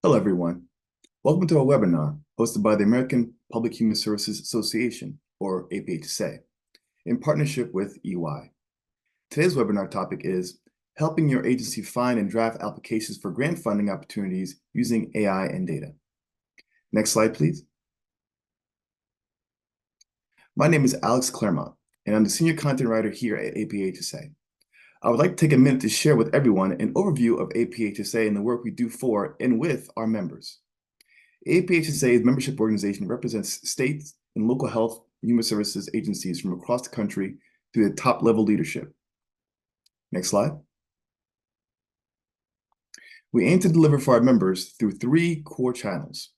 Hello, everyone. Welcome to our webinar hosted by the American Public Human Services Association, or APHSA, in partnership with EY. Today's webinar topic is helping your agency find and draft applications for grant funding opportunities using AI and data. Next slide, please. My name is Alex Claremont, and I'm the Senior Content Writer here at APHSA. I would like to take a minute to share with everyone an overview of APHSA and the work we do for and with our members. APHSA's membership organization represents states and local health and human services agencies from across the country through the top-level leadership. Next slide. We aim to deliver for our members through three core channels: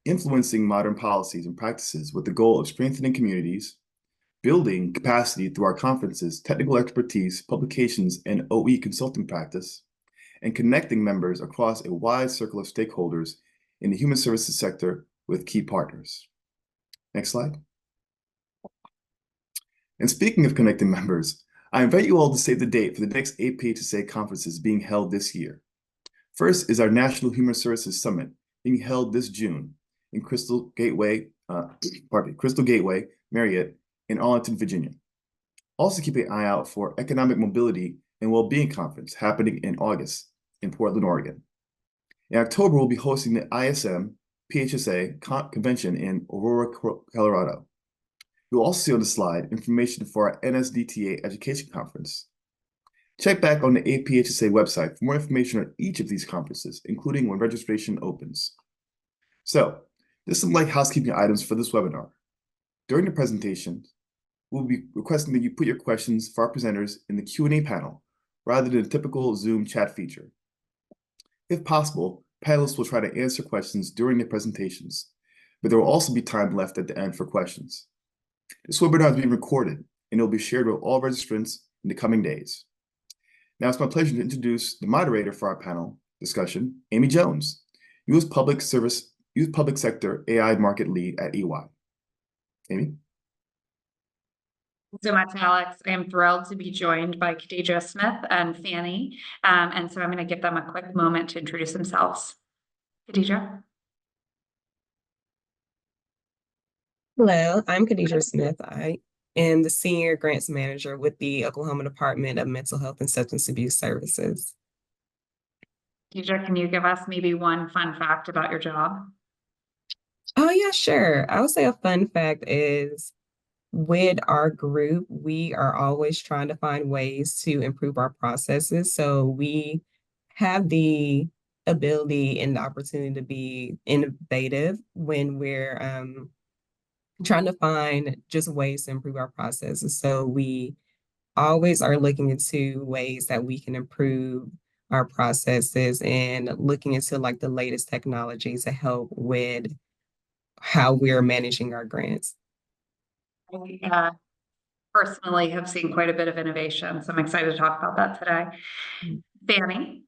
influencing modern policies and practices with the goal of strengthening communities, building capacity through our conferences, technical expertise, publications, and OE consulting practice, and connecting members across a wide circle of stakeholders in the human services sector with key partners. Next slide. And speaking of connecting members, I invite you all to save the date for the next APHSA conferences being held this year. First is our National Human Services Summit being held this June in Crystal Gateway, Marriott in Arlington, Virginia. Also keep an eye out for Economic Mobility and Wellbeing Conference happening in August in Portland, Oregon. In October, we'll be hosting the ISM PHSA convention in Aurora, Colorado. You'll also see on the slide information for our NSDTA Education Conference. Check back on the APHSA website for more information on each of these conferences, including when registration opens. So, there's some light housekeeping items for this webinar. During the presentation, we'll be requesting that you put your questions for our presenters in the Q&A panel, rather than the typical Zoom chat feature. If possible, panelists will try to answer questions during their presentations, but there will also be time left at the end for questions. This webinar is being recorded, and it will be shared with all registrants in the coming days. Now it's my pleasure to introduce the moderator for our panel discussion, Amy Jones, U.S. Public Sector AI Market Lead at EY. Amy? So much, Alex. I am thrilled to be joined by Kadedra Smith and Fanny. And so I'm going to give them a quick moment to introduce themselves. Kadedra? Hello, I'm Kadedra Smith. I am the Senior Grants Manager with the Oklahoma Department of Mental Health and Substance Abuse Services. Kadedra, can you give us maybe one fun fact about your job? Oh, yeah, sure. I would say a fun fact is with our group, we are always trying to find ways to improve our processes. So we have the ability and the opportunity to be innovative when we're trying to find just ways to improve our processes. So we always are looking into ways that we can improve our processes and looking into like the latest technologies to help with how we're managing our grants. I personally have seen quite a bit of innovation, so I'm excited to talk about that today. Fanny?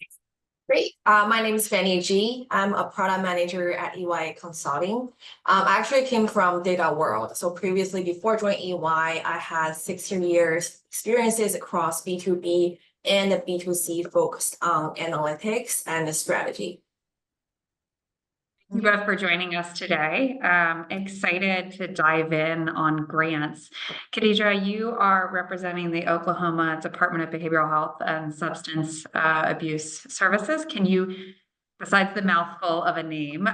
Great. My name is Fanny G. I'm a product manager at EY Consulting. I actually came from data world. So previously, before joining EY, I had 16 years experiences across B2B and B2C focused on analytics and strategy. Thank you both for joining us today. Excited to dive in on grants. Kadedra, you are representing the Oklahoma Department of Behavioral Health and Substance Abuse Services. Can you, besides the mouthful of a name,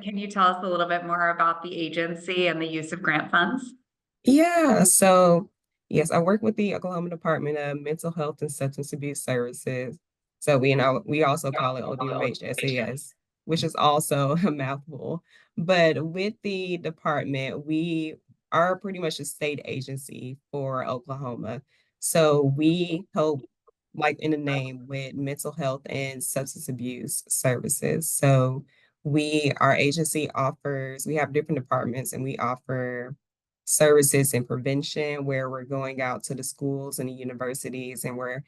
can you tell us a little bit more about the agency and the use of grant funds? Yeah, so yes, I work with the Oklahoma Department of Mental Health and Substance Abuse Services. So we also call it ODMHSAS, which is also a mouthful. But with the department, we are pretty much a state agency for Oklahoma. So we help, like in the name, with mental health and substance abuse services. So our agency we have different departments, and we offer services in prevention, where we're going out to the schools and the universities, and we're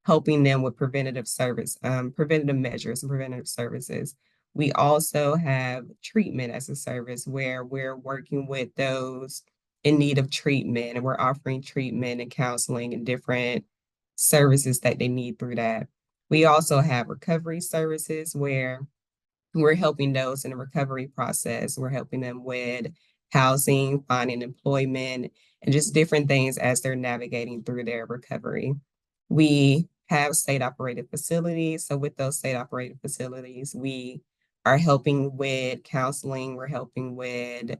helping them with preventative measures and preventative services. We also have treatment as a service, where we're working with those in need of treatment, and we're offering treatment and counseling and different services that they need through that. We also have recovery services, where we're helping those in the recovery process. We're helping them with housing, finding employment, and just different things as they're navigating through their recovery. We have state-operated facilities. So with those state-operated facilities, we are helping with counseling. We're helping with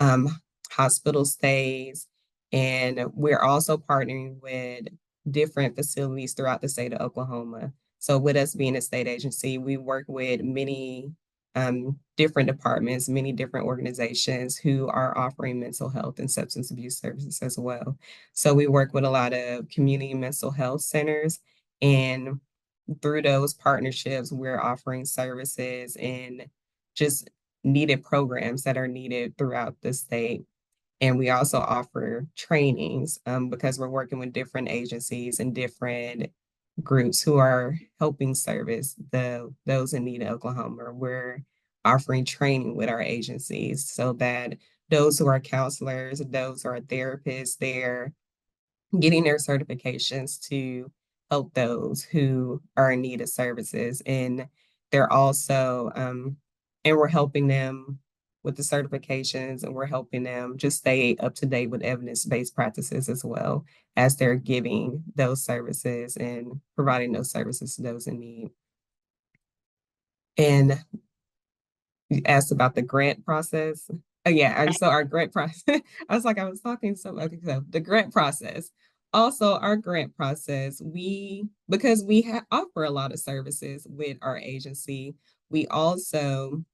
um, hospital stays, and we're also partnering with different facilities throughout the state of Oklahoma. So with us being a state agency, we work with many different departments, many different organizations who are offering mental health and substance abuse services as well. So we work with a lot of community mental health centers, and through those partnerships, we're offering services and just needed programs that are needed throughout the state. And we also offer trainings because we're working with different agencies and different groups who are helping service those in need of Oklahoma. We're offering training with our agencies so that those who are counselors, those who are therapists, they're getting their certifications to help those who are in need of services. And they're also, and we're helping them with the certifications, and we're helping them just stay up to date with evidence-based practices as well as they're giving those services and providing those services to those in need. And you asked about the grant process. Oh, yeah, and so our grant process, I was like, I was talking so, okay, so the grant process. Also, our grant process, because we offer a lot of services with our agency, we also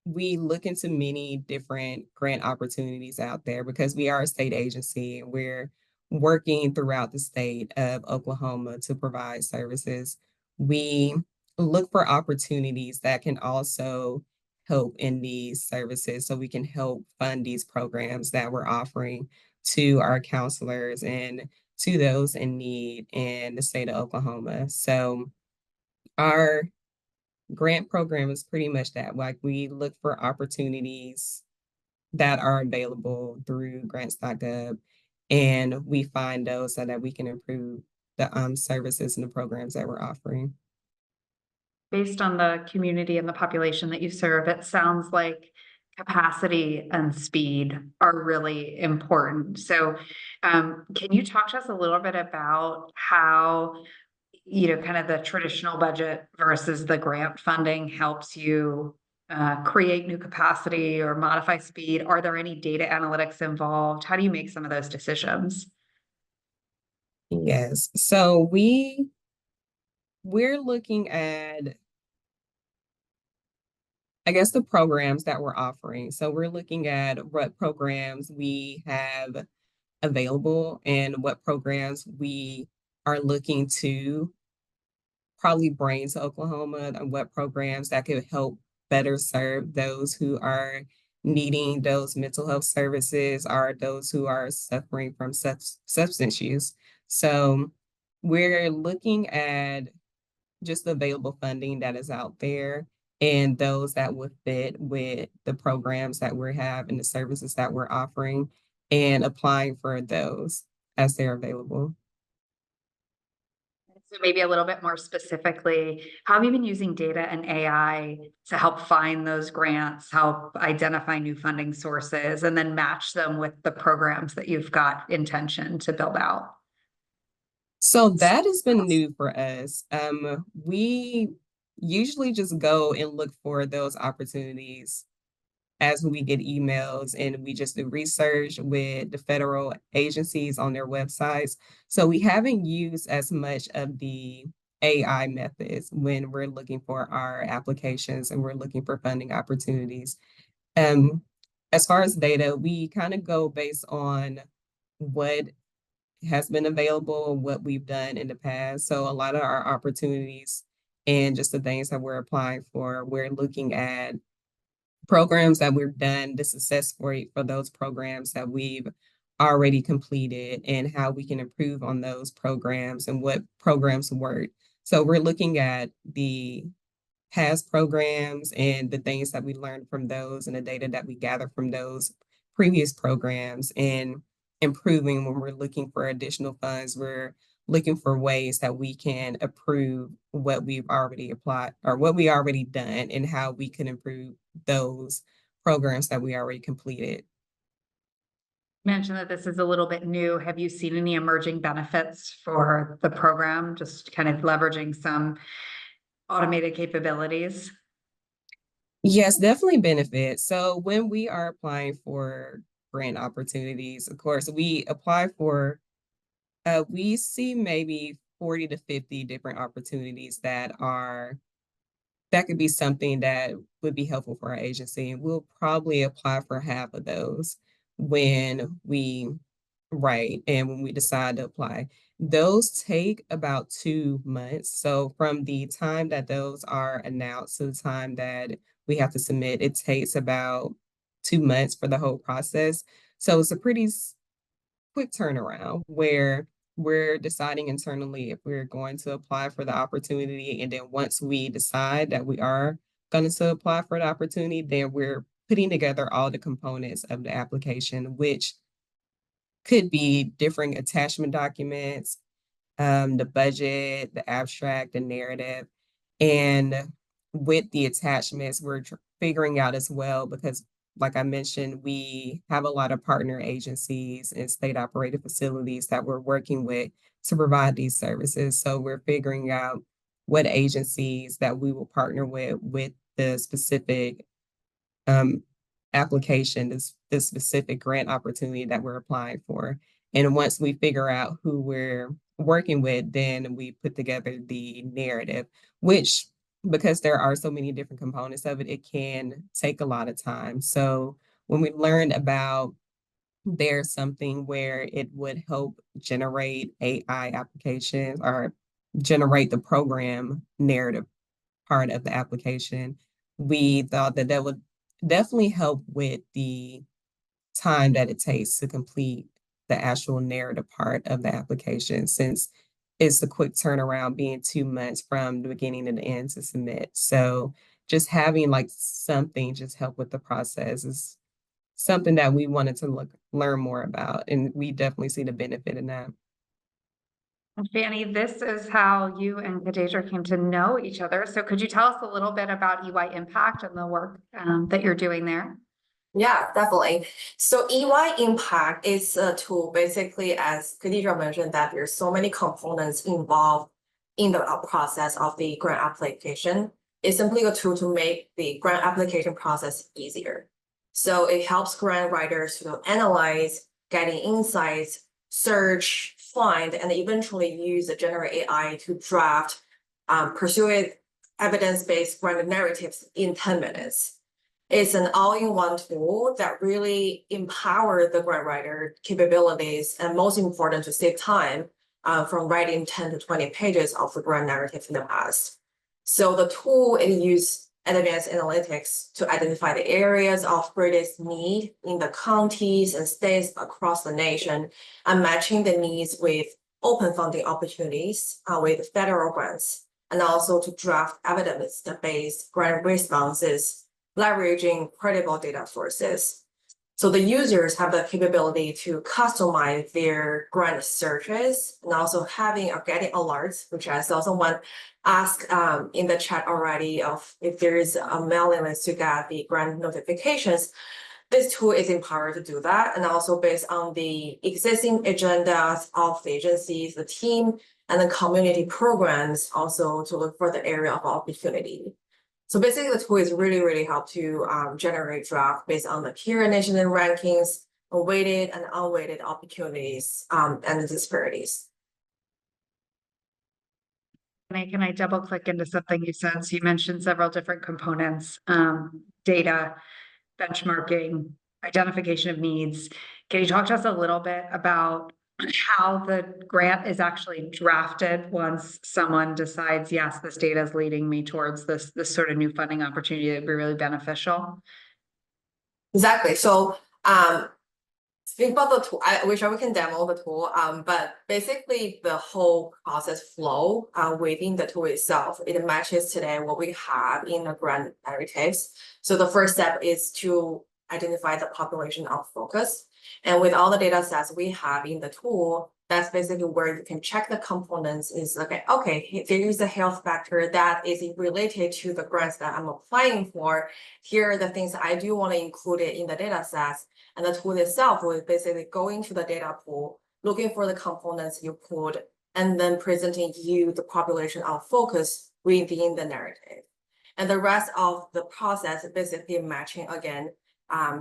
we look into many different grant opportunities out there because we are a state agency and we're working throughout the state of Oklahoma to provide services. We look for opportunities that can also help in these services so we can help fund these programs that we're offering to our counselors and to those in need in the state of Oklahoma. So our grant program is pretty much that. Like, we look for opportunities that are available through grants.gov, and we find those so that we can improve the services and the programs that we're offering. Based on the community and the population that you serve, it sounds like capacity and speed are really important. So can you talk to us a little bit about how, kind of the traditional budget versus the grant funding helps you create new capacity or modify speed? Are there any data analytics involved? How do you make some of those decisions? Yes. So we're looking at, I guess, the programs that we're offering. So we're looking at what programs we have available and what programs we are looking to probably bring to Oklahoma, and what programs that could help better serve those who are needing those mental health services or those who are suffering from substance use. So we're looking at just the available funding that is out there and those that would fit with the programs that we have and the services that we're offering, and applying for those as they're available. So maybe a little bit more specifically, how have you been using data and AI to help find those grants, help identify new funding sources, and then match them with the programs that you've got intention to build out? So that has been new for us. We usually just go and look for those opportunities as we get emails, and we just do research with the federal agencies on their websites. So we haven't used as much of the AI methods when we're looking for our applications and we're looking for funding opportunities. As far as data, we kind of go based on what has been available, what we've done in the past. So a lot of our opportunities and just the things that we're applying for, we're looking at programs that we've done, the success rate for those programs that we've already completed, and how we can improve on those programs and what programs work. So we're looking at the past programs and the things that we learned from those and the data that we gather from those previous programs, and improving when we're looking for additional funds. We're looking for ways that we can improve what we've already applied or what we already done and how we can improve those programs that we already completed. Mentioned that this is a little bit new. Have you seen any emerging benefits for the program, just kind of leveraging some automated capabilities? Yes, definitely benefits. So when we are applying for grant opportunities, of course, we apply for, we see maybe 40 to 50 different opportunities that could be something that would be helpful for our agency. And we'll probably apply for half of those when we write and when we decide to apply. Those take about 2 months. So from the time that those are announced to the time that we have to submit, it takes about 2 months for the whole process. So it's a pretty quick turnaround where we're deciding internally if we're going to apply for the opportunity. And then once we decide that we are going to apply for the opportunity, then we're putting together all the components of the application, which could be different attachment documents, the budget, the abstract, the narrative. And with the attachments, we're figuring out as well, because like I mentioned, we have a lot of partner agencies and state operated facilities that we're working with to provide these services. So we're figuring out what agencies that we will partner with the specific application, this specific grant opportunity that we're applying for. And once we figure out who we're working with, then we put together the narrative, which, because there are so many different components of it, it can take a lot of time. So when we learned about there's something where it would help generate AI applications or generate the program narrative part of the application, we thought that that would definitely help with the time that it takes to complete the actual narrative part of the application, since it's a quick turnaround being 2 months from the beginning to the end to submit. So just having like something just help with the process is something that we wanted to learn more about. And we definitely see the benefit in that. And Fanny, this is how you and Kadedra came to know each other. So could you tell us a little bit about EY Impact and the work that you're doing there? Yeah, definitely. So EY Impact is a tool, basically, as Kadedra mentioned, that there's so many components involved in the process of the grant application. It's simply a tool to make the grant application process easier. So it helps grant writers to analyze, getting insights, search, find, and eventually use the generative AI to draft, pursue evidence-based grant narratives in 10 minutes. It's an all-in-one tool that really empowers the grant writer capabilities, and most important, to save time from writing 10 to 20 pages of the grant narrative in the past. So the tool, it uses advanced analytics to identify the areas of greatest need in the counties and states across the nation, and matching the needs with open funding opportunities with federal grants, and also to draft evidence-based grant responses, leveraging credible data sources. So the users have the capability to customize their grant searches, and also having or getting alerts, which I saw someone ask in the chat already of if there is a mailing list to get the grant notifications. This tool is empowered to do that, and also based on the existing agendas of the agencies, the team, and the community programs, also to look for the area of opportunity. So basically, the tool is really help to generate draft based on the peer initiative rankings, weighted and unweighted opportunities, and the disparities. Can I double click into something you said? So you mentioned several different components, data, benchmarking, identification of needs. Can you talk to us a little bit about how the grant is actually drafted once someone decides, yes, this data is leading me towards this sort of new funding opportunity that would be really beneficial? Exactly. So think about the tool. I wish I can demo the tool, but basically the whole process flow within the tool itself, it matches today what we have in the grant narratives. So the first step is to identify the population of focus. And with all the data sets we have in the tool, That's basically where you can check the components is okay, there is a health factor that is related to the grants that I'm applying for. Here are the things I do want to include it in the data sets. And the tool itself will basically go into the data pool, looking for the components you pulled, and then presenting you the population of focus within the narrative. And the rest of the process is basically matching again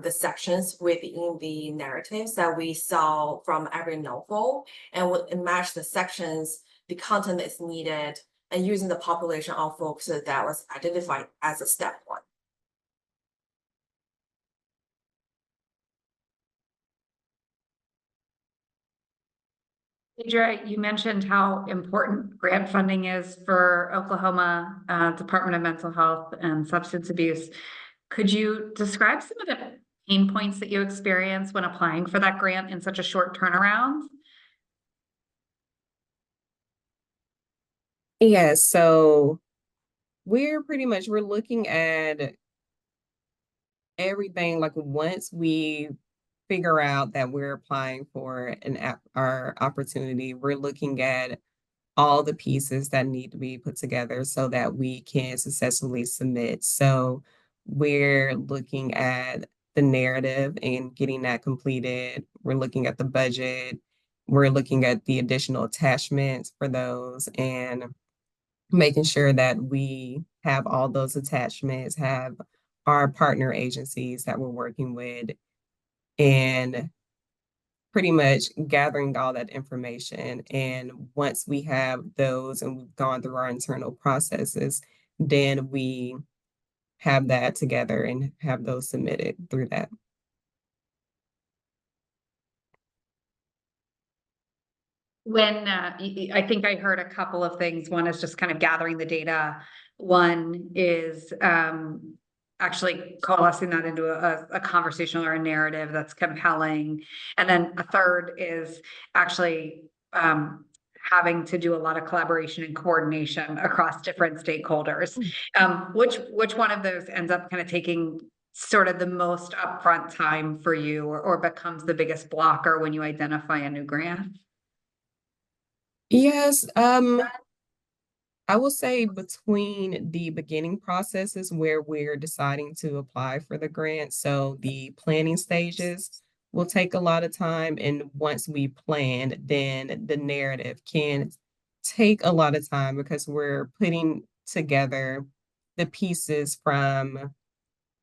the sections within the narratives that we saw from every novel, and would match the sections, the content that's needed, and using the population of folks that was identified as a step one. Kadedra, you mentioned how important grant funding is for Oklahoma Department of Mental Health and Substance Abuse. Could you describe some of the pain points that you experience when applying for that grant in such a short turnaround? Yeah, so we're looking at everything. Like once we figure out that we're applying for our opportunity, we're looking at all the pieces that need to be put together so that we can successfully submit. So we're looking at the narrative and getting that completed. We're looking at the budget. We're looking at the additional attachments for those and making sure that we have all those attachments, have our partner agencies that we're working with, and pretty much gathering all that information. And once we have those and we've gone through our internal processes, then we have that together and have those submitted through that. When I think I heard a couple of things. One is just kind of gathering the data. One is actually coalescing that into a conversation or a narrative that's compelling. And then a third is actually having to do a lot of collaboration and coordination across different stakeholders. Which one of those ends up kind of taking sort of the most upfront time for you, or becomes the biggest blocker when you identify a new grant? Yes, I will say between the beginning processes where we're deciding to apply for the grant, so the planning stages will take a lot of time. And once we plan, then the narrative can take a lot of time because we're putting together the pieces from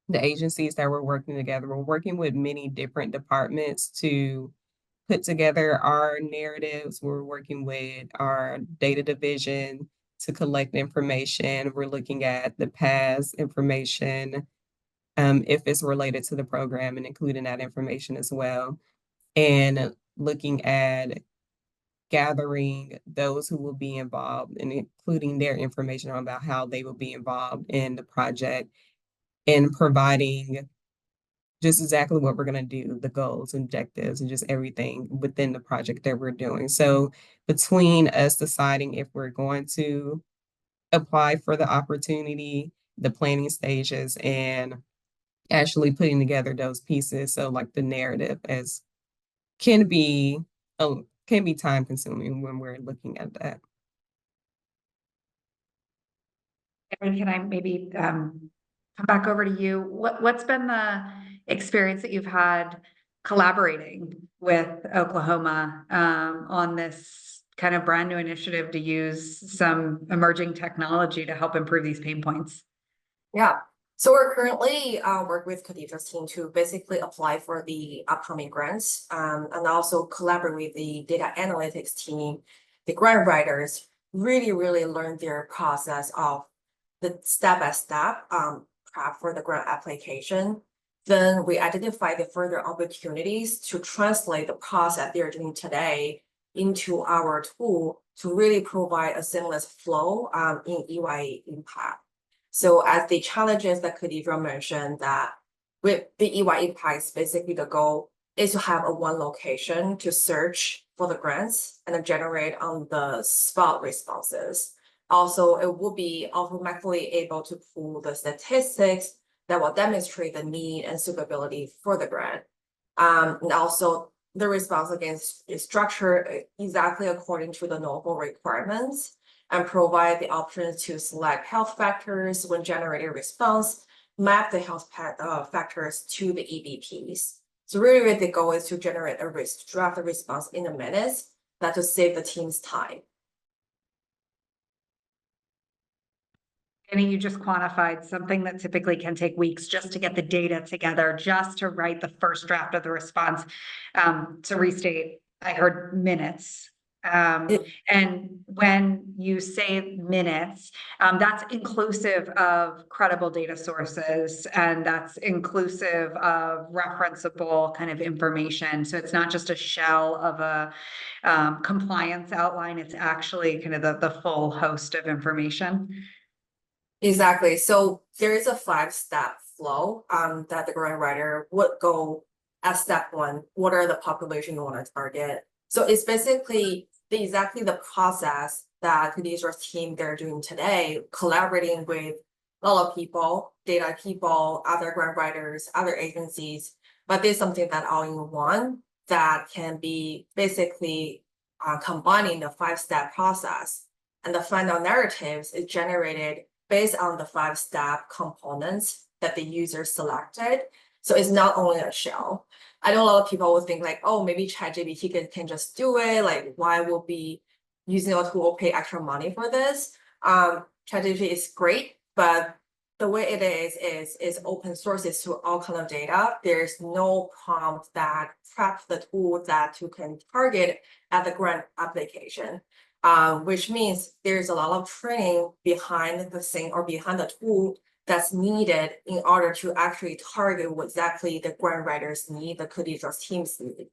the agencies that we're working together. We're working with many different departments to put together our narratives. We're working with our data division to collect information. We're looking at the past information, if it's related to the program, and including that information as well. And looking at gathering those who will be involved and including their information about how they will be involved in the project, and providing just exactly what we're going to do, the goals, objectives, and just everything within the project that we're doing. So between us deciding if we're going to apply for the opportunity, the planning stages, and actually putting together those pieces, so like the narrative as can be time consuming when we're looking at that. Erin, can I maybe come back over to you? What's been the experience that you've had collaborating with Oklahoma on this kind of brand new initiative to use some emerging technology to help improve these pain points? Yeah. So we're currently working with Kadedra's team to basically apply for the upcoming grants, and also collaborate with the data analytics team. The grant writers really learn their process of the step-by-step prep for the grant application. Then we identify the further opportunities to translate the process they're doing today into our tool to really provide a seamless flow in EY impact. So as the challenges that Kadedra mentioned, that with the EY impacts, basically the goal is to have a one location to search for the grants and then generate on the spot responses. Also, it will be automatically able to pull the statistics that will demonstrate the need and suitability for the grant. And also the response against is structured exactly according to the novel requirements and provide the option to select health factors when generating response, map the health factors to the EBPs. So really the goal is to generate a draft response in a minute, that to save the team's time. And you just quantified something that typically can take weeks just to get the data together, just to write the first draft of the response. To restate, I heard minutes. And when you say minutes, that's inclusive of credible data sources, and that's inclusive of referenceable kind of information. So it's not just a shell of a compliance outline, it's actually kind of the full host of information. Exactly. So there is a 5-step flow that the grant writer would go at step 1. What are the population you want to target? So it's basically exactly the process that Kadedra's team they're doing today, collaborating with a lot of people, data people, other grant writers, other agencies. But there's something that all in one that can be basically combining the 5-step process. And the final narratives is generated based on the 5-step components that the user selected. So it's not only a shell. I know a lot of people will think like, oh, maybe ChatGPT can just do it. Like, why will be using a tool pay extra money for this? ChatGPT is great, but the way it is open sources to all kind of data. There's no prompt that preps the tool that you can target at the grant application. Which means there's a lot of training behind the thing or behind the tool that's needed in order to actually target what exactly the grant writers need, the Kadedra's teams need.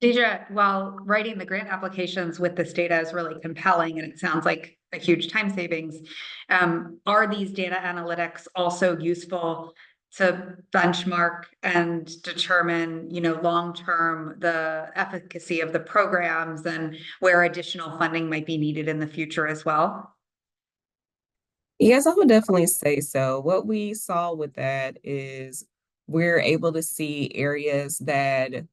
Kadedra, while writing the grant applications with this data is really compelling, and it sounds like a huge time savings, are these data analytics also useful to benchmark and determine, long-term the efficacy of the programs and where additional funding might be needed in the future as well? Yes, I would definitely say so. What we saw with that is we're able to see areas that could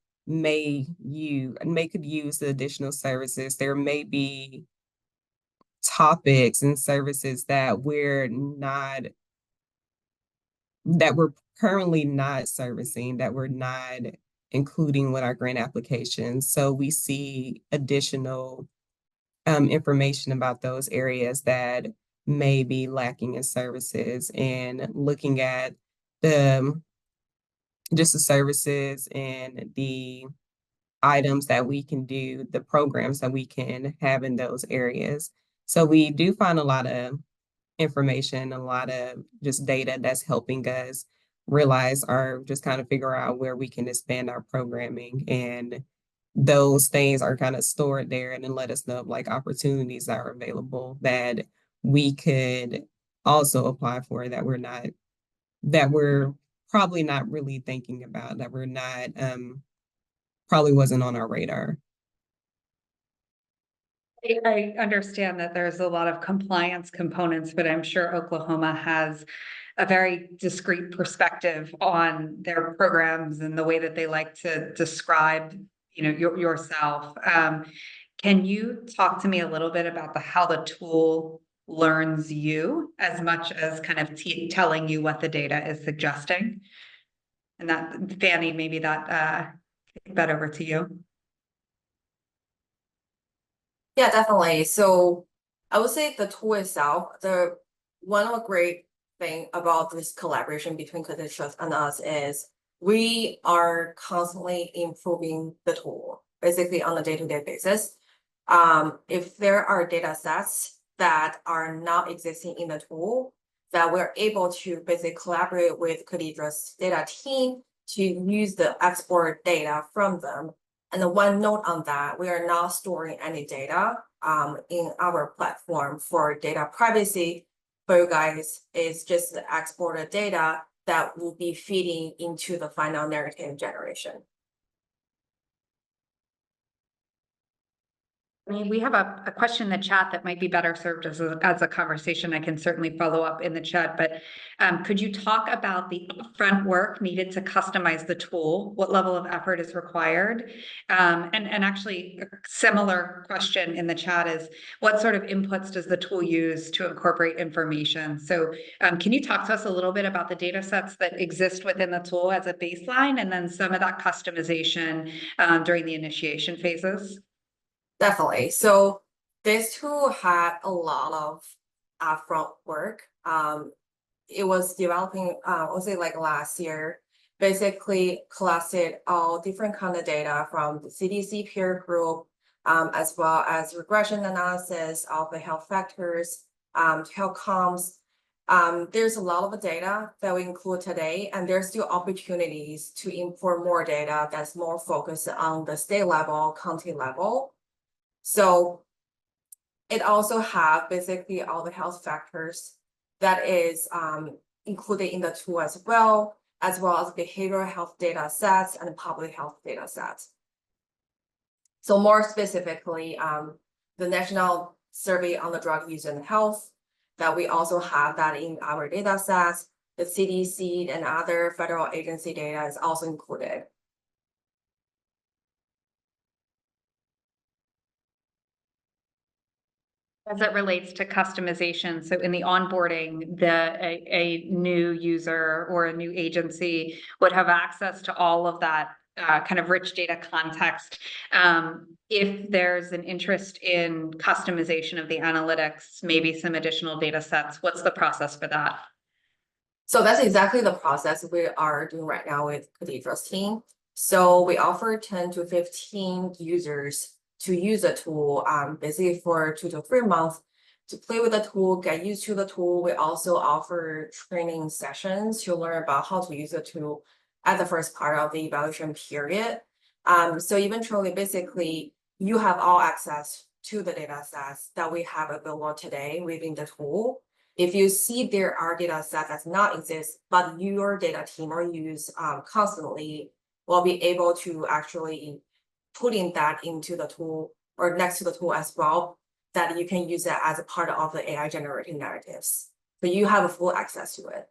use the additional services. There may be topics and services that we're currently not servicing, that we're not including with our grant applications. So we see additional information about those areas that may be lacking in services, and looking at the services and the items that we can do, the programs that we can have in those areas. So we do find a lot of information, a lot of just data that's helping us realize or just kind of figure out where we can expand our programming. And those things are kind of stored there and then let us know like opportunities that are available that we could also apply for, that we're probably not really thinking about, that we're not probably wasn't on our radar. I understand that there's a lot of compliance components, but I'm sure Oklahoma has a very discrete perspective on their programs and the way that they like to describe, yourself. Can you talk to me a little bit about how the tool learns you as much as kind of telling you what the data is suggesting? And that, Fanny, maybe that over to you. Yeah, definitely. So I would say the tool itself, one of the great thing about this collaboration between Kadedra and us is we are constantly improving the tool, basically on a day-to-day basis. If there are data sets that are not existing in the tool, that we're able to basically collaborate with Kadedra's data team to use the export data from them. And the one note on that, we are not storing any data in our platform for data privacy for you guys. Is just the exported data that will be feeding into the final narrative generation. I mean, we have a question in the chat that might be better served as a conversation. I can certainly follow up in the chat, but could you talk about the upfront work needed to customize the tool? What level of effort is required? And actually, a similar question in the chat is, what sort of inputs does the tool use to incorporate information? So can you talk to us a little bit about the data sets that exist within the tool as a baseline, and then some of that customization during the initiation phases? Definitely. So this tool had a lot of upfront work. It was developing, I'll say like last year, basically collected all different kind of data from the CDC peer group, as well as regression analysis of the health factors, health comps. There's a lot of data that we include today, and there's still opportunities to import more data that's more focused on the state level, county level. So it also have basically all the health factors that is included in the tool as well as behavioral health data sets and public health data sets. So more specifically, the National Survey on the Drug Use and Health, that we also have that in our data sets. The CDC and other federal agency data is also included. As it relates to customization, so in the onboarding, a new user or a new agency would have access to all of that kind of rich data context. If there's an interest in customization of the analytics, maybe some additional data sets, what's the process for that? So that's exactly the process we are doing right now with Kadedra's team. So we offer 10 to 15 users to use the tool, basically for 2 to 3 months to play with the tool, get used to the tool. We also offer training sessions to learn about how to use the tool at the first part of the evaluation period. So eventually, basically, you have all access to the data sets that we have available today within the tool. If you see there are data sets that not exist, but your data team or use constantly, will be able to actually putting that into the tool or next to the tool as well, that you can use that as a part of the AI generated narratives. So you have a full access to it.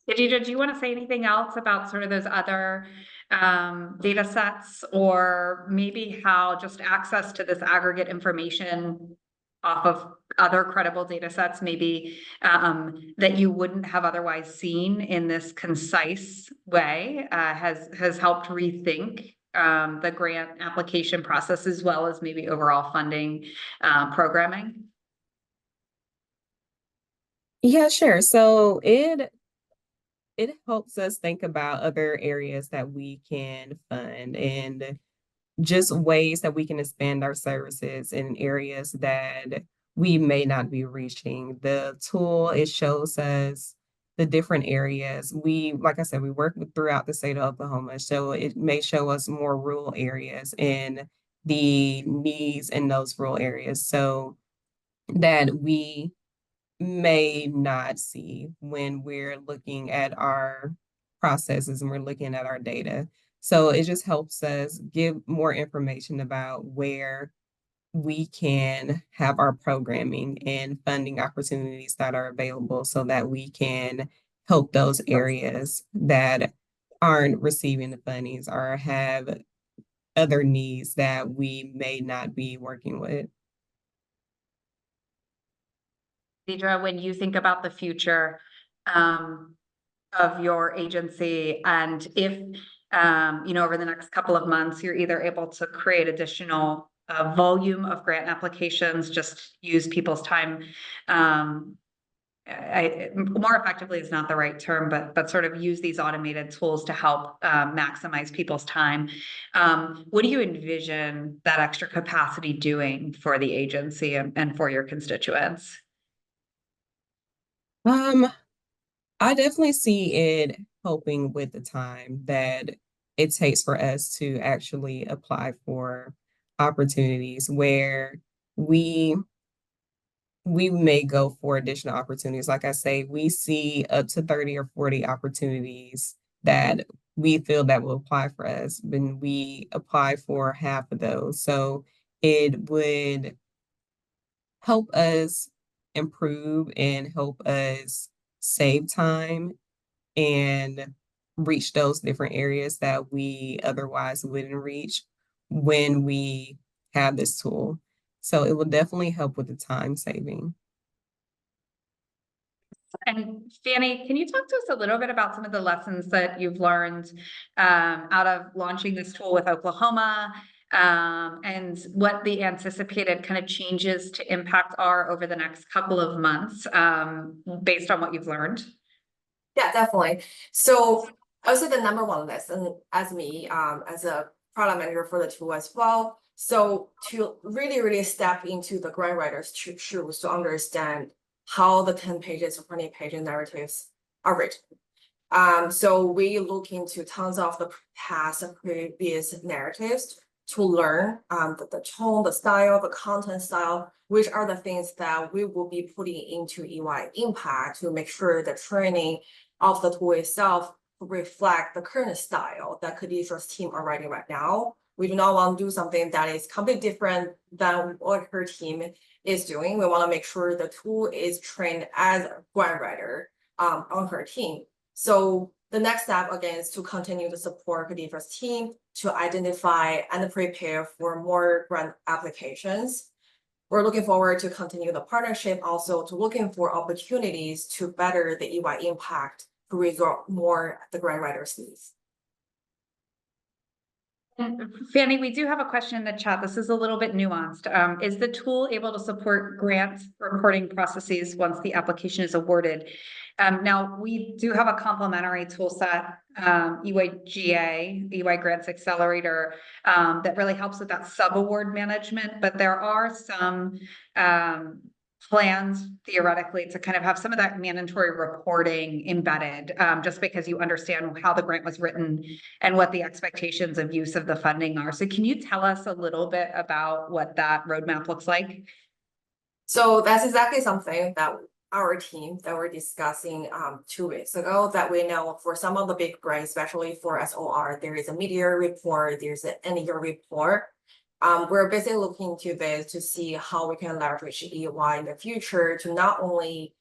Kadedra, do you want to say anything else about sort of those other data sets, or maybe how just access to this aggregate information off of other credible data sets, maybe that you wouldn't have otherwise seen in this concise way, has helped rethink the grant application process, as well as maybe overall funding programming? Yeah, sure. So it helps us think about other areas that we can fund and just ways that we can expand our services in areas that we may not be reaching. The tool, it shows us the different areas. Like I said, we work throughout the state of Oklahoma, so it may show us more rural areas and the needs in those rural areas, so that we may not see when we're looking at our processes and we're looking at our data. So it just helps us give more information about where we can have our programming and funding opportunities that are available, so that we can help those areas that aren't receiving the fundings or have other needs that we may not be working with. Deidre, when you think about the future of your agency, and if over the next couple of months, you're either able to create additional volume of grant applications, just use people's time. More effectively is not the right term, but sort of use these automated tools to help maximize people's time. What do you envision that extra capacity doing for the agency and for your constituents? I definitely see it helping with the time that it takes for us to actually apply for opportunities where we may go for additional opportunities. Like I say, we see up to 30 or 40 opportunities that we feel that will apply for us when we apply for half of those. So it would help us improve and help us save time and reach those different areas that we otherwise wouldn't reach when we have this tool. So it will definitely help with the time saving. And Fanny, can you talk to us a little bit about some of the lessons that you've learned out of launching this tool with Oklahoma, and what the anticipated kind of changes to impact are over the next couple of months, based on what you've learned? Yeah, definitely. So I would say the number one lesson as me, as a product manager for the tool as well. So to really step into the grant writer's shoes to understand how the 10 pages or 20 page narratives are written. So we look into tons of the past and previous narratives to learn the tone, the style, the content style, which are the things that we will be putting into EY Impact to make sure the training of the tool itself reflect the current style that Kadedra's team are writing right now. We do not want to do something that is completely different than what her team is doing. We want to make sure the tool is trained as a grant writer on her team. So the next step again is to continue to support Kadedra's team to identify and prepare for more grant applications. We're looking forward to continue the partnership, also to looking for opportunities to better the EY impact to resolve more the grant writers' needs. And Fanny, we do have a question in the chat. This is a little bit nuanced. Is the tool able to support grant reporting processes once the application is awarded? Now, we do have a complementary tool set, EY Grants Accelerator, that really helps with that sub-award management, but there are some plans theoretically to kind of have some of that mandatory reporting embedded, just because you understand how the grant was written and what the expectations of use of the funding are. So can you tell us a little bit about what that roadmap looks like? So that's exactly something that our team that we're discussing 2 weeks ago, that we know for some of the big grants, especially for SOR, there is a mid-year report, there's an end-year report. We're basically looking to this to see how we can leverage EY in the future to not only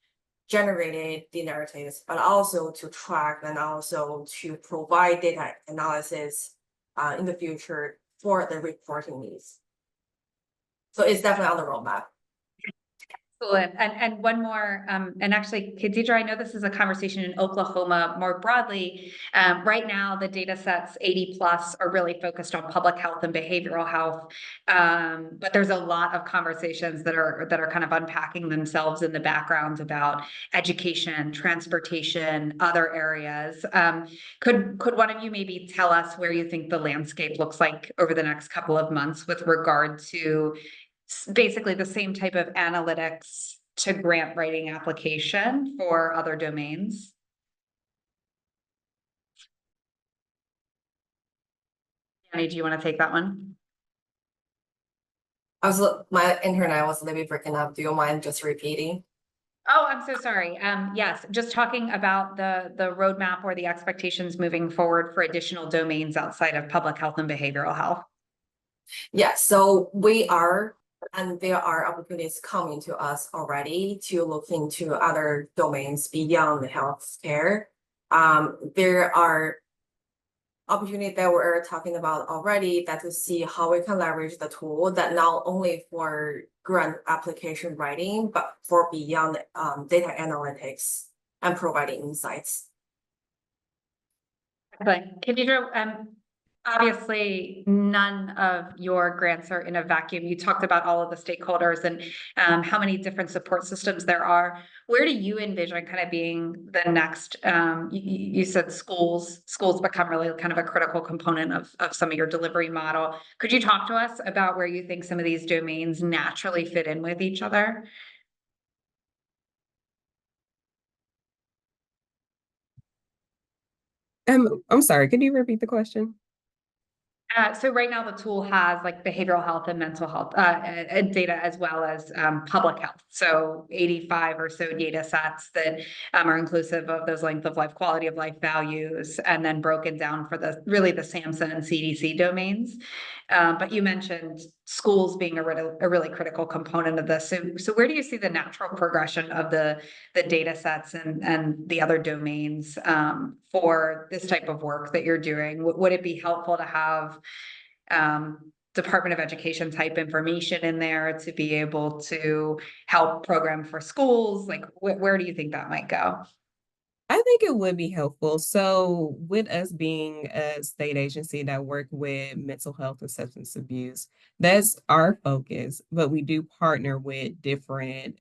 generate the narratives, but also to track and also to provide data analysis in the future for the reporting needs. So it's definitely on the roadmap. Excellent. And one more, and actually, Kadedra, I know this is a conversation in Oklahoma more broadly. Right now, the data sets 80 plus are really focused on public health and behavioral health. But there's a lot of conversations that are kind of unpacking themselves in the background about education, transportation, other areas. Could one of you maybe tell us where you think the landscape looks like over the next couple of months with regard to basically the same type of analytics to grant writing application for other domains? Annie, do you want to take that one? My internet was a little bit breaking up. Do you mind just repeating? Oh, I'm so sorry. Yes, just talking about the roadmap or the expectations moving forward for additional domains outside of public health and behavioral health. Yeah, so we are, and there are opportunities coming to us already to look into other domains beyond healthcare. There are opportunities that we're talking about already, that to see how we can leverage the tool that not only for grant application writing, but for beyond data analytics and providing insights. But Kadedra, obviously none of your grants are in a vacuum. You talked about all of the stakeholders and how many different support systems there are. Where do you envision kind of being the next, you said schools become really kind of a critical component of some of your delivery model. Could you talk to us about where you think some of these domains naturally fit in with each other? I'm sorry, could you repeat the question? So right now the tool has like behavioral health and mental health and data as well as public health. So 85 or so data sets that are inclusive of those length of life, quality of life values, and then broken down for the really the SAMHSA and CDC domains. But you mentioned schools being a really critical component of this. So where do you see the natural progression of the data sets and the other domains for this type of work that you're doing? Would it be helpful to have Department of Education type information in there to be able to help program for schools? Like, where do you think that might go? I think it would be helpful. So, with us being a state agency that work with mental health and substance abuse, that's our focus. But we do partner with different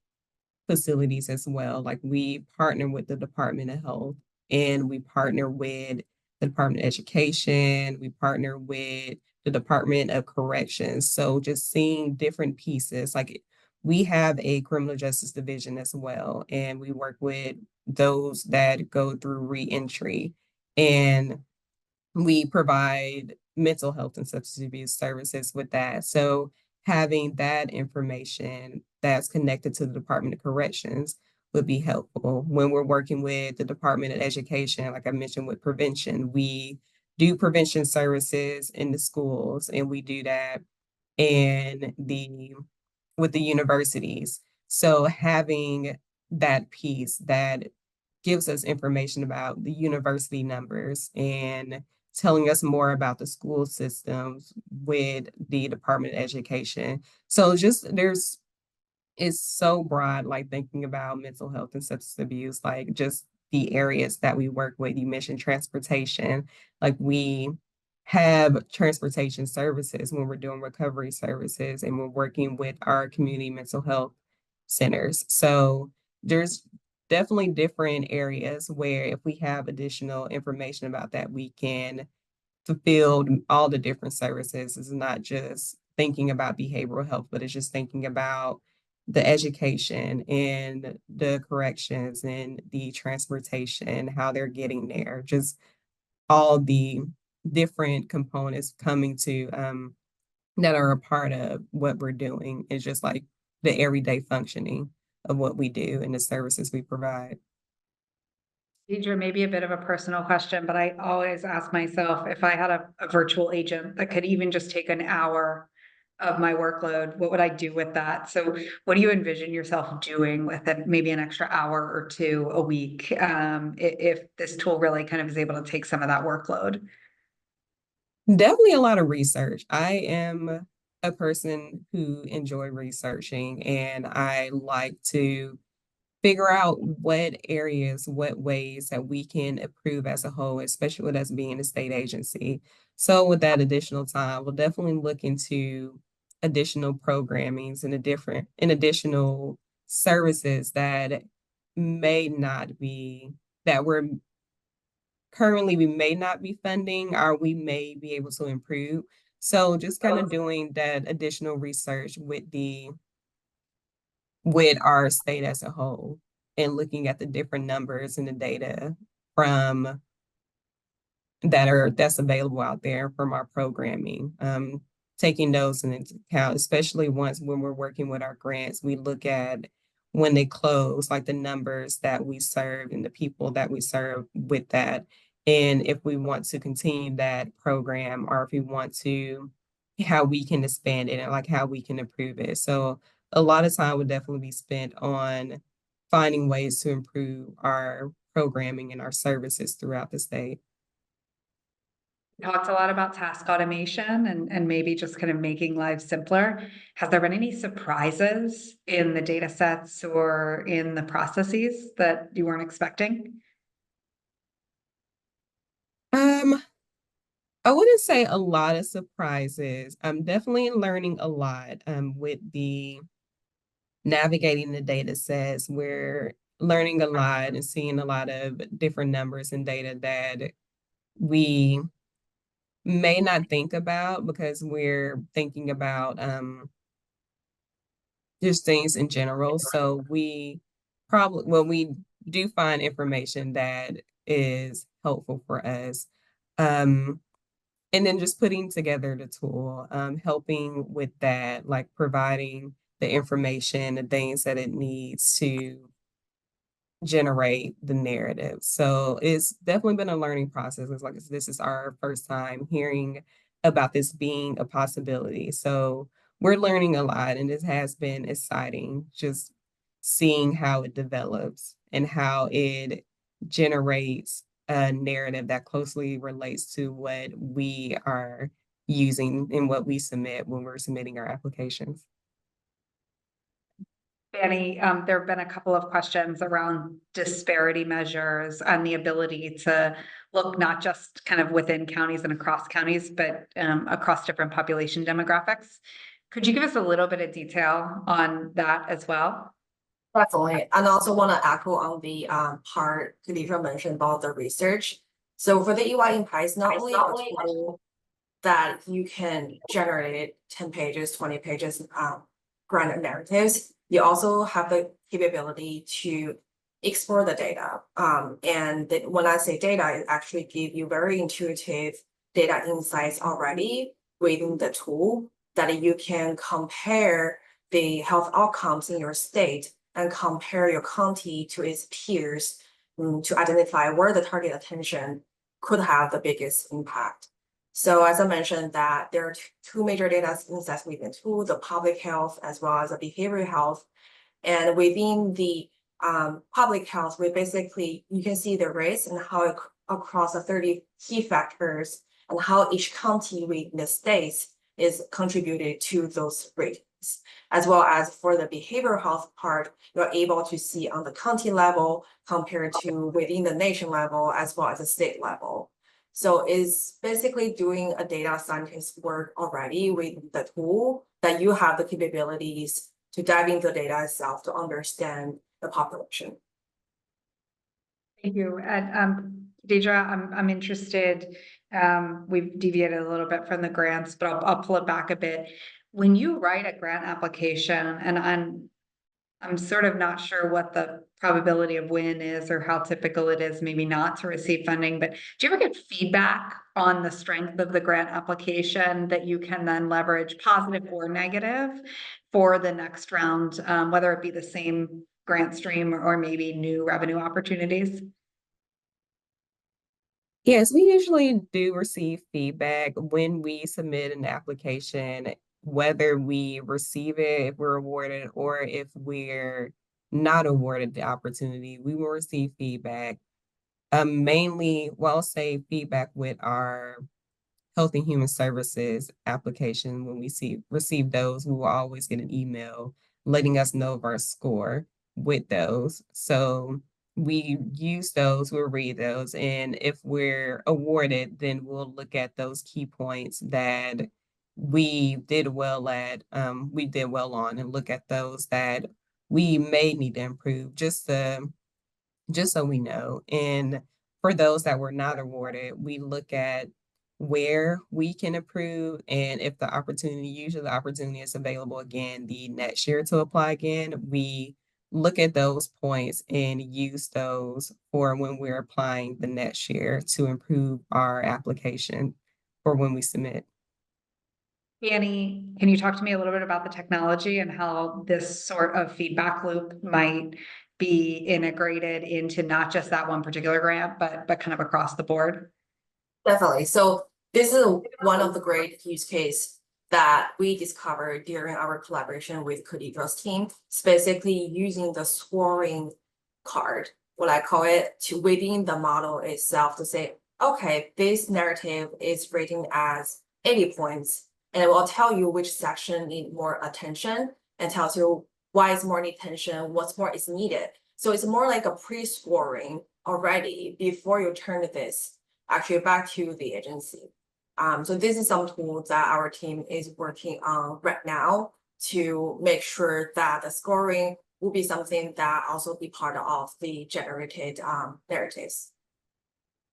facilities as well. Like we partner with the Department of Health and we partner with the Department of Education, we partner with the Department of Corrections. So just seeing different pieces, like we have a criminal justice division as well, and we work with those that go through reentry. And we provide mental health and substance abuse services with that. So having that information that's connected to the Department of Corrections would be helpful. When we're working with the Department of Education, like I mentioned with prevention, we do prevention services in the schools, and we do that in the with the universities. So having that piece that gives us information about the university numbers and telling us more about the school systems with the Department of Education. So just there's it's so broad, like thinking about mental health and substance abuse, like just the areas that we work with. You mentioned transportation, like we have transportation services when we're doing recovery services and we're working with our community mental health centers. So there's definitely different areas where if we have additional information about that, we can fulfill all the different services. It's not just thinking about behavioral health, but it's just thinking about the education and the corrections and the transportation, how they're getting there, just all the different components coming to that are a part of what we're doing. It's just like the everyday functioning of what we do and the services we provide. Deidre, maybe a bit of a personal question, but I always ask myself if I had a virtual agent that could even just take an hour of my workload, what would I do with that? So what do you envision yourself doing with it? Maybe an extra hour or two a week, if this tool really kind of is able to take some of that workload? Definitely a lot of research. I am a person who enjoy researching and I like to figure out what areas, what ways that we can improve as a whole, especially with us being a state agency. So with that additional time, we'll definitely look into additional programmings and additional services that may not be that we're currently we may not be funding or we may be able to improve. So just kind of doing that additional research with our state as a whole and looking at the different numbers and the data from that's available out there from our programming. Taking those into account, especially when we're working with our grants, we look at when they close, like the numbers that we serve and the people that we serve with that. And if we want to continue that program or if we want to, how we can expand it and like how we can improve it. So a lot of time would definitely be spent on finding ways to improve our programming and our services throughout the state. Talked a lot about task automation and maybe just kind of making lives simpler. Has there been any surprises in the data sets or in the processes that you weren't expecting? Um, I wouldn't say a lot of surprises. I'm definitely learning a lot with the navigating the data sets. We're learning a lot and seeing a lot of different numbers and data that we may not think about because we're thinking about just things in general. So we do find information that is helpful for us. Um, and then just putting together the tool, helping with that, like providing the information, the things that it needs to generate the narrative. So it's definitely been a learning process. It's like this is our first time hearing about this being a possibility. So we're learning a lot, and it has been exciting just seeing how it develops and how it generates a narrative that closely relates to what we are using and what we submit when we're submitting our applications. Fanny, there have been a couple of questions around disparity measures and the ability to look not just kind of within counties and across counties, but across different population demographics. Could you give us a little bit of detail on that as well? Definitely. And I also want to echo on the part Kadedra mentioned about the research. So for the EY Impact, it's not only a tool that you can generate 10 pages, 20 pages grant narratives, you also have the capability to explore the data. When I say data, it actually gives you very intuitive data insights already within the tool that you can compare the health outcomes in your state and compare your county to its peers to identify where the target attention could have the biggest impact. So as I mentioned that there are two major data insights within the tool, the public health as well as the behavioral health. And within the public health, we basically, you can see the rates and how across the 30 key factors and how each county within the states is contributed to those ratings. As well as for the behavioral health part, you're able to see on the county level compared to within the nation level as well as the state level. So it's basically doing a data scientist work already with the tool that you have the capabilities to dive into the data itself to understand the population. Thank you. And Kadedra, I'm interested. We've deviated a little bit from the grants, but I'll pull it back a bit. When you write a grant application, and I'm sort of not sure what the probability of win is or how typical it is, maybe not to receive funding, but do you ever get feedback on the strength of the grant application that you can then leverage, positive or negative, for the next round, whether it be the same grant stream or maybe new revenue opportunities? Yes, we usually do receive feedback when we submit an application, whether we receive it, if we're awarded, or if we're not awarded the opportunity, we will receive feedback. Mainly, well, I'll say feedback with our Health and Human Services application. When we receive those, we will always get an email letting us know of our score with those. So we use those, we'll read those, and if we're awarded, then we'll look at those key points that we did well on, and look at those that we may need to improve just so we know. And for those that were not awarded, we look at where we can improve, and if usually the opportunity is available again the next year to apply again, we look at those points and use those for when we're applying the next year to improve our application for when we submit. Annie, can you talk to me a little bit about the technology and how this sort of feedback loop might be integrated into not just that one particular grant, but kind of across the board? Definitely. So this is one of the great use case that we discovered during our collaboration with Kadedra's team, specifically using the scoring card, what I call it, to within the model itself to say, okay, this narrative is rating as 80 points, and it will tell you which section need more attention and tells you why it's more attention, what's more is needed. So it's more like a pre-scoring already before you turn this actually back to the agency. So this is some tools that our team is working on right now to make sure that the scoring will be something that also be part of the generated narratives.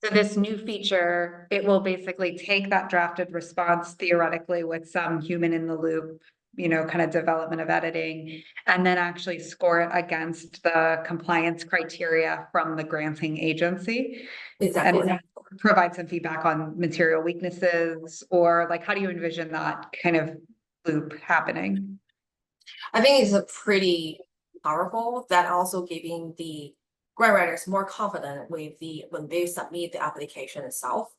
So this new feature, it will basically take that drafted response theoretically with some human in the loop, kind of development of editing, and then actually score it against the compliance criteria from the granting agency. Exactly. provide some feedback on material weaknesses, or like, how do you envision that kind of loop happening? I think it's a pretty powerful, that also giving the grant writers more confident with when they submit the application itself.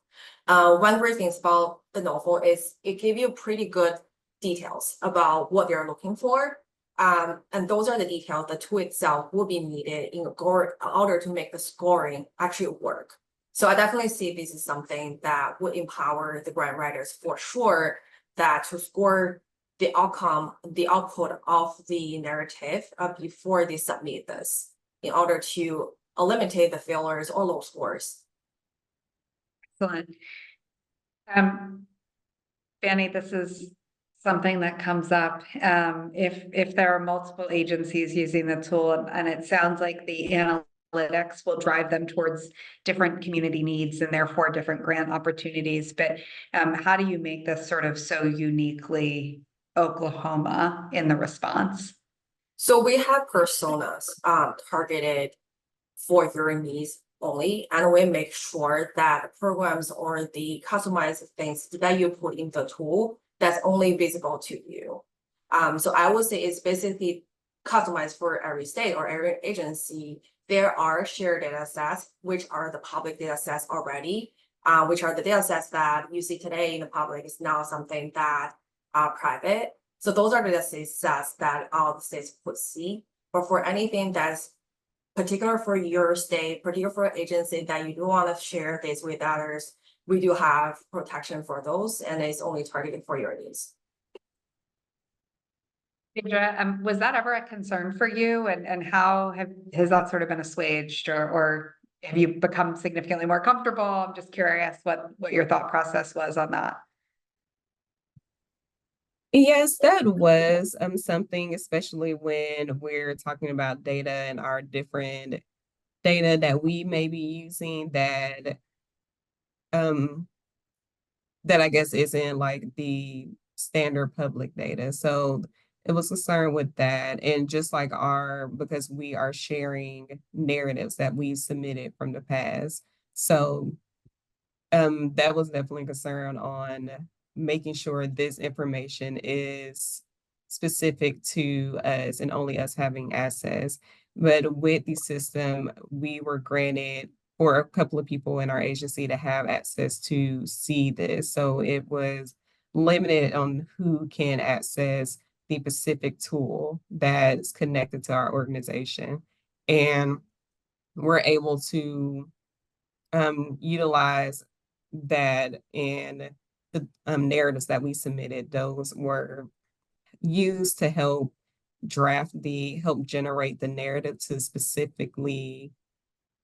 One great thing about the novel is it gives you pretty good details about what they're looking for. And those are the details the tool itself will be needed in order to make the scoring actually work. So I definitely see this is something that would empower the grant writers for sure, that to score the outcome, the output of the narrative before they submit this, in order to eliminate the failures or low scores. Excellent. Fanny, this is something that comes up. If there are multiple agencies using the tool, and it sounds like the analytics will drive them towards different community needs and therefore different grant opportunities. But how do you make this sort of so uniquely Oklahoma in the response? So we have personas targeted for your needs only, and we make sure that programs or the customized things that you put in the tool, that's only visible to you. So I would say it's basically customized for every state or every agency. There are shared data sets, which are the public data sets already, which are the data sets that you see today in the public is now something that are private. So those are the data sets that all the states would see. But for anything that's particular for your state, particular for an agency that you do want to share this with others, we do have protection for those, and it's only targeted for your needs. Kadedra, was that ever a concern for you, and how has that sort of been assuaged, or have you become significantly more comfortable? I'm just curious what your thought process was on that. Yes, that was something, especially when we're talking about data and our different data that we may be using that that I guess isn't like the standard public data. So it was concerned with that. And just like because we are sharing narratives that we submitted from the past. So that was definitely a concern on making sure this information is specific to us and only us having access. But with the system, we were granted for a couple of people in our agency to have access to see this. So it was limited on who can access the specific tool that's connected to our organization. And we're able to utilize that, and the narratives that we submitted, those were used to help generate the narrative to specifically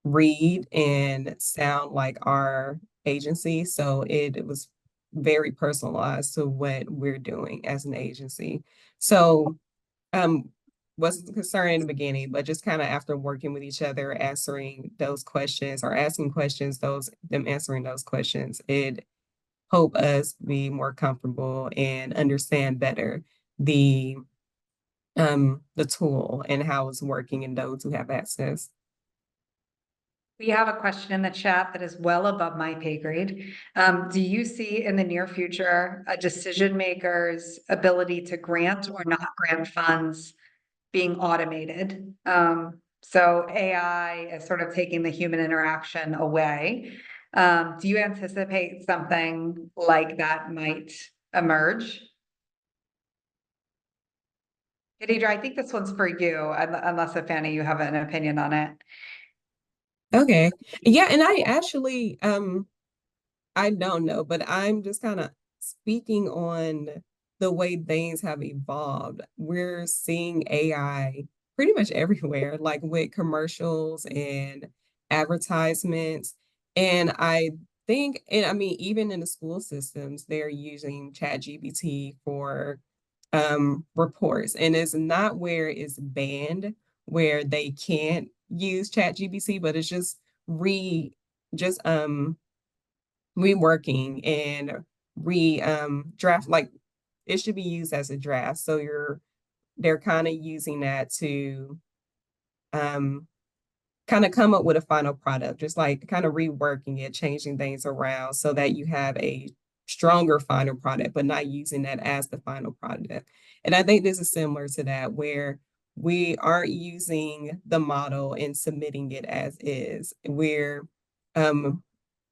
read and sound like our agency. So it was very personalized to what we're doing as an agency. So wasn't concerned in the beginning, but just kind of after working with each other, answering those questions or asking questions, them answering those questions, it helped us be more comfortable and understand better the tool and how it's working and those who have access. We have a question in the chat that is well above my pay grade. Do you see in the near future a decision maker's ability to grant or not grant funds being automated? So AI is sort of taking the human interaction away. Do you anticipate something like that might emerge? Kadedra, I think this one's for you, unless Fanny, you have an opinion on it. Okay. Yeah, and I actually I don't know, but I'm just kind of speaking on the way things have evolved. We're seeing AI pretty much everywhere, like with commercials and advertisements. And I think, and I mean, even in the school systems, they're using ChatGPT for reports. And it's not where it's banned, where they can't use ChatGPT, but it's just just reworking and draft, like it should be used as a draft. So they're kind of using that to kind kind of come up with a final product, just like kind of reworking it, changing things around so that you have a stronger final product, but not using that as the final product. And I think this is similar to that, where we aren't using the model and submitting it as is. We're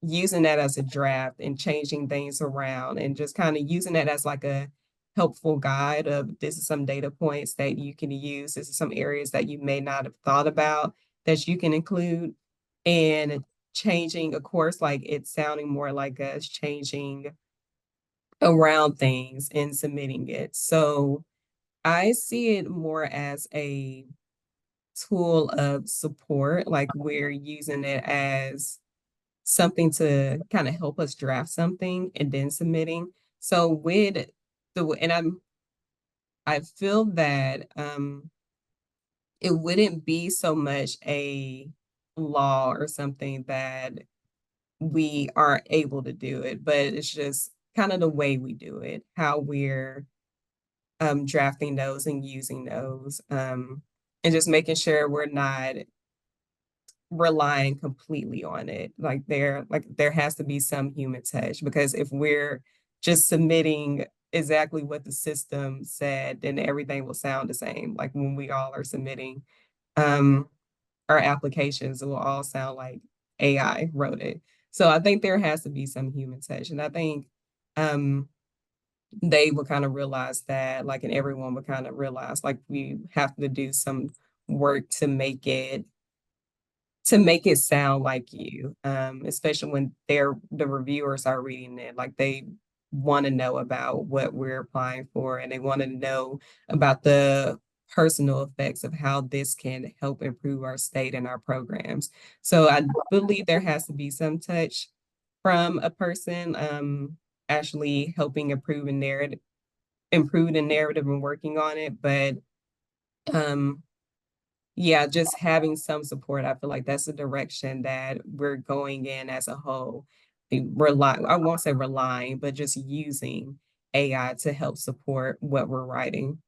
using that as a draft and changing things around and just kind of using that as like a helpful guide of this is some data points that you can use. This is some areas that you may not have thought about that you can include, and changing, of course, like it's sounding more like us changing around things and submitting it. So I see it more as a tool of support, like we're using it as something to kind of help us draft something and then submitting. So with I feel that it wouldn't be so much a law or something that we aren't able to do it, but it's just kind of the way we do it, how we're drafting those and using those, and just making sure we're not relying completely on it. There has to be some human touch, because if we're just submitting exactly what the system said, then everything will sound the same. Like when we all are submitting um our applications, it will all sound like AI wrote it. So I think there has to be some human touch. And I think um they will kind of realize that, like, and everyone will kind of realize like we have to do some work to make it sound like you, especially when the reviewers are reading it. Like they want to know about what we're applying for, and they want to know about the personal effects of how this can help improve our state and our programs. So I believe there has to be some touch from a person actually helping improve the narrative and working on it. But um yeah, just having some support. I feel like that's the direction that we're going in as a whole. I won't say relying, but just using AI to help support what we're writing.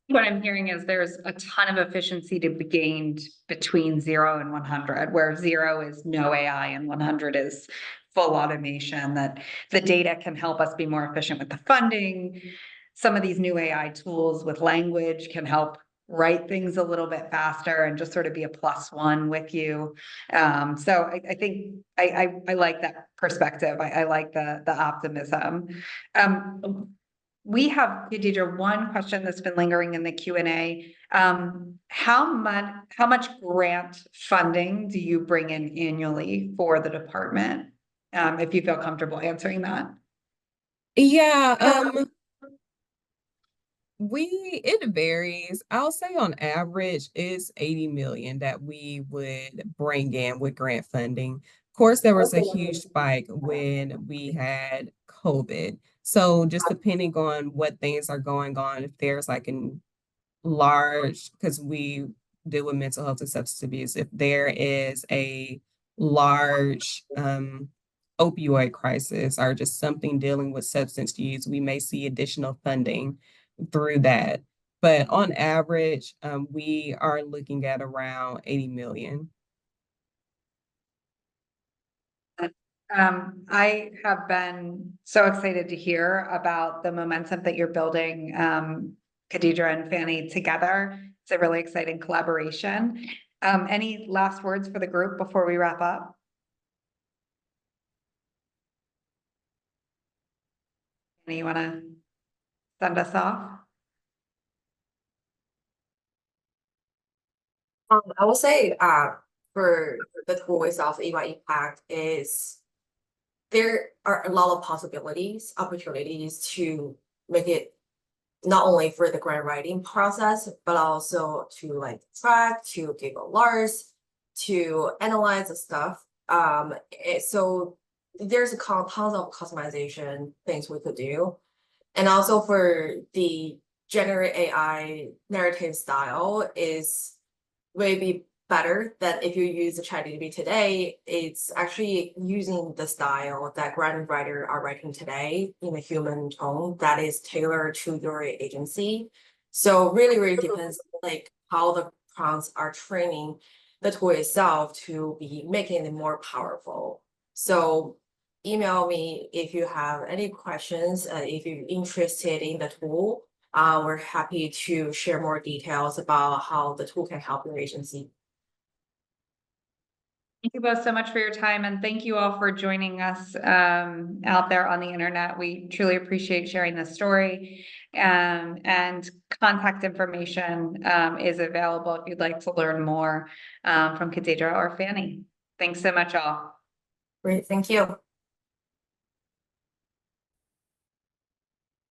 What I'm hearing is there's a ton of efficiency to be gained between 0 and 100, where 0 is no AI and 100 is full automation, that the data can help us be more efficient with the funding. Some of these new AI tools with language can help write things a little bit faster and just sort of be a +1 with you. So I think I like that perspective. I like the optimism. We have, Kadedra, one question that's been lingering in the Q&A. How much grant funding do you bring in annually for the department? If you feel comfortable answering that. Yeah, it varies. I'll say on average it's 80 million that we would bring in with grant funding. Of course, there was a huge spike when we had COVID. So just depending on what things are going on, if there's like an large, because we deal with mental health and substance abuse, if there is a large opioid crisis or just something dealing with substance use, we may see additional funding through that. But on average, we are looking at around 80 million. I have been so excited to hear about the momentum that you're building, Kadedra and Fanny, together. It's a really exciting collaboration. Any last words for the group before we wrap up? Fanny, you want to send us off? I will say, for the toys of EY Impact is there are a lot of opportunities to make it not only for the grant writing process, but also to like track, to give alerts, to analyze the stuff. So there's tons of customization things we could do. And also for the generate AI narrative style is maybe better that if you use the ChatGPT today, it's actually using the style that grant writer are writing today in a human tone that is tailored to your agency. So really, really depends like how the prompts are training. the tool itself to be making it more powerful. So email me if you have any questions, if you're interested in the tool. We're happy to share more details about how the tool can help your agency. Thank you both so much for your time, and thank you all for joining us out there on the internet. We truly appreciate sharing this story. And contact information is available if you'd like to learn more from Kadedra or Fanny. Thanks so much, all. Great, thank you.